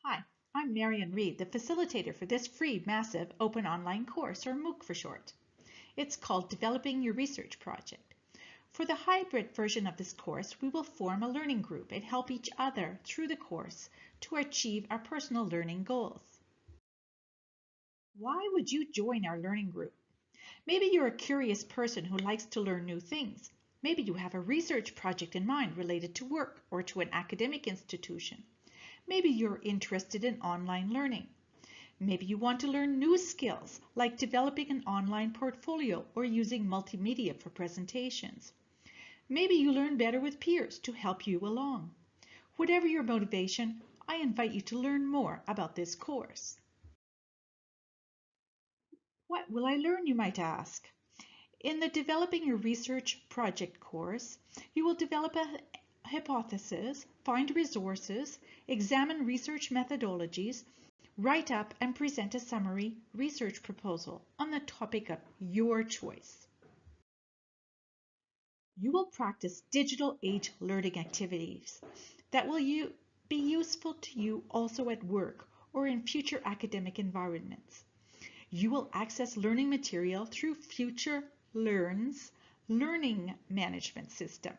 Hi, I'm Marian Reed, the facilitator for this free Massive Open Online Course, or MOOC for short. It's called Developing Your Research Project. For the hybrid version of this course, we will form a learning group and help each other through the course to achieve our personal learning goals. Why would you join our learning group? Maybe you're a curious person who likes to learn new things. Maybe you have a research project in mind related to work or to an academic institution. Maybe you're interested in online learning. Maybe you want to learn new skills like developing an online portfolio or using multimedia for presentations. Maybe you learn better with peers to help you along. Whatever your motivation, I invite you to learn more about this course. What will I learn, you might ask? In the Developing Your Research Project course, you will develop a hypothesis, find resources, examine research methodologies, write up and present a summary research proposal on the topic of your choice. You will practice digital age learning activities that will be useful to you also at work or in future academic environments. You will access learning material through FutureLearn's learning management system.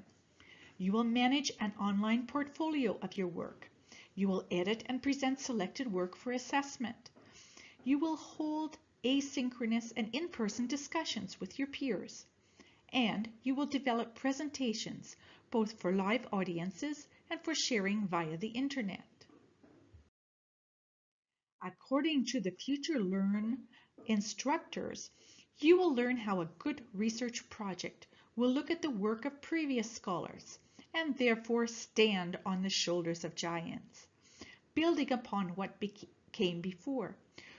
You will manage an online portfolio of your work. You will edit and present selected work for assessment. You will hold asynchronous and in-person discussions with your peers. And you will develop presentations both for live audiences and for sharing via the internet. According to the FutureLearn instructors, you will learn how a good research project will look at the work of previous scholars and therefore stand on the shoulders of giants, building upon what came before.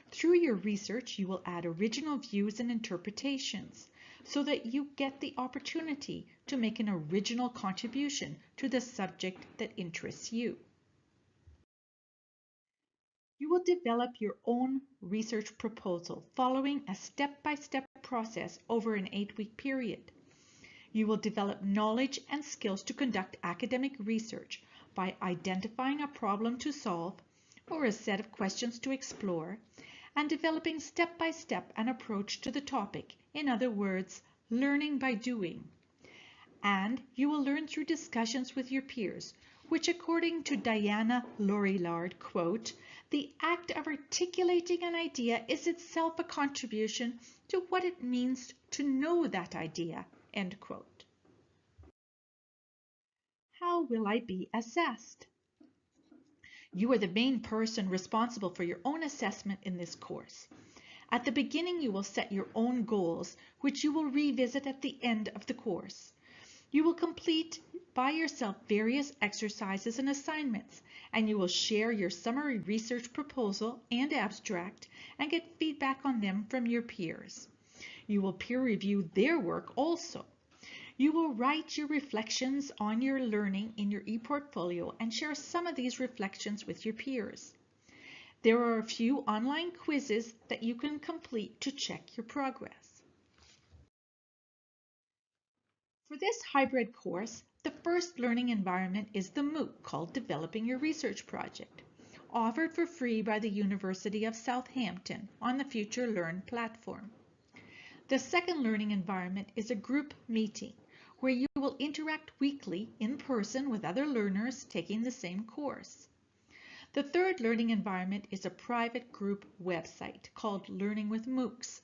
Through your research, you will add original views and interpretations so that you get the opportunity to make an original contribution to the subject that interests you. You will develop your own research proposal following a step-by-step process over an 8-week period. You will develop knowledge and skills to conduct academic research by identifying a problem to solve or a set of questions to explore and developing step-by-step an approach to the topic. In other words, learning by doing. And you will learn through discussions with your peers, which according to Diana Lorillard, quote, "The act of articulating an idea is itself a contribution to what it means to know that idea," end quote. How will I be assessed? You are the main person responsible for your own assessment in this course. At the beginning, you will set your own goals, which you will revisit at the end of the course. You will complete by yourself various exercises and assignments, and you will share your summary research proposal and abstract and get feedback on them from your peers. You will peer review their work also. You will write your reflections on your learning in your e-portfolio and share some of these reflections with your peers. There are a few online quizzes that you can complete to check your progress. For this hybrid course, the first learning environment is the MOOC called Developing Your Research Project, offered for free by the University of Southampton on the FutureLearn platform. The second learning environment is a group meeting where you will interact weekly in person with other learners taking the same course. The third learning environment is a private group website called Learning with MOOCs,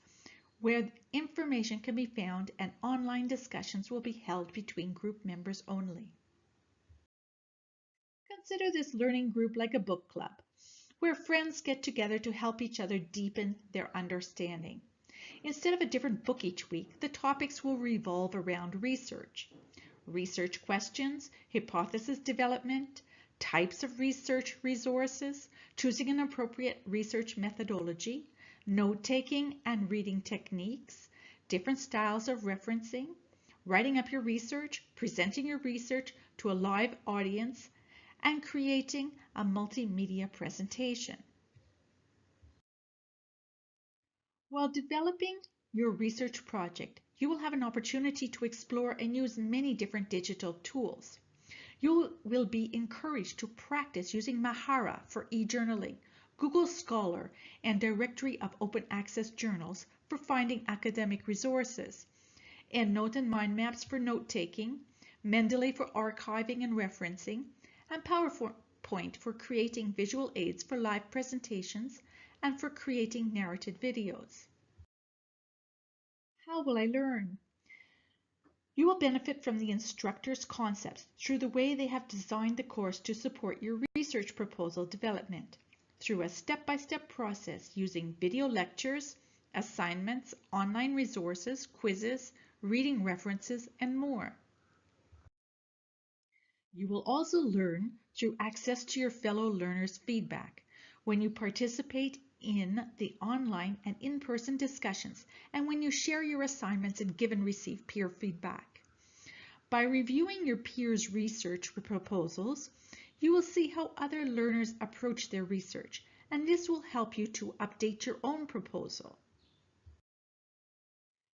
where information can be found and online discussions will be held between group members only. Consider this learning group like a book club, where friends get together to help each other deepen their understanding. Instead of a different book each week, the topics will revolve around research questions, hypothesis development, types of research resources, choosing an appropriate research methodology, note-taking and reading techniques, different styles of referencing, writing up your research, presenting your research to a live audience, and creating a multimedia presentation. While developing your research project, you will have an opportunity to explore and use many different digital tools. You will be encouraged to practice using Mahara for e-journaling, Google Scholar, and Directory of Open Access Journals for finding academic resources, EndNote and mind maps for note-taking, Mendeley for archiving and referencing, and PowerPoint for creating visual aids for live presentations and for creating narrated videos. How will I learn? You will benefit from the instructor's concepts through the way they have designed the course to support your research proposal development, through a step-by-step process using video lectures, assignments, online resources, quizzes, reading references, and more. You will also learn through access to your fellow learners' feedback when you participate in the online and in-person discussions and when you share your assignments and give and receive peer feedback. By reviewing your peers' research proposals, you will see how other learners approach their research, and this will help you to update your own proposal.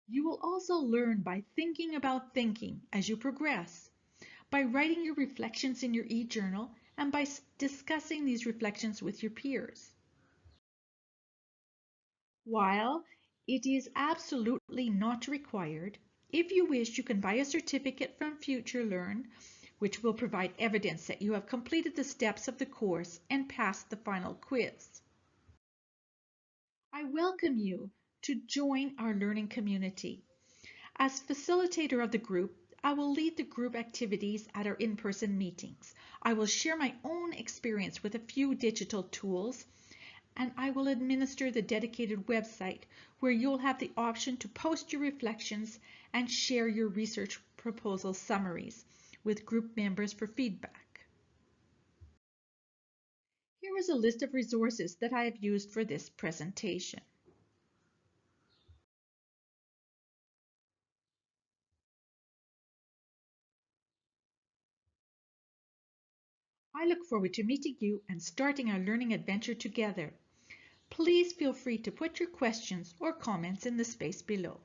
You will also learn by thinking about thinking as you progress, by writing your reflections in your e-journal, and by discussing these reflections with your peers. While it is absolutely not required, if you wish, you can buy a certificate from FutureLearn, which will provide evidence that you have completed the steps of the course and passed the final quiz. I welcome you to join our learning community. As facilitator of the group, I will lead the group activities at our in-person meetings. I will share my own experience with a few digital tools, and I will administer the dedicated website where you'll have the option to post your reflections and share your research proposal summaries with group members for feedback. Here is a list of resources that I have used for this presentation. I look forward to meeting you and starting our learning adventure together. Please feel free to put your questions or comments in the space below.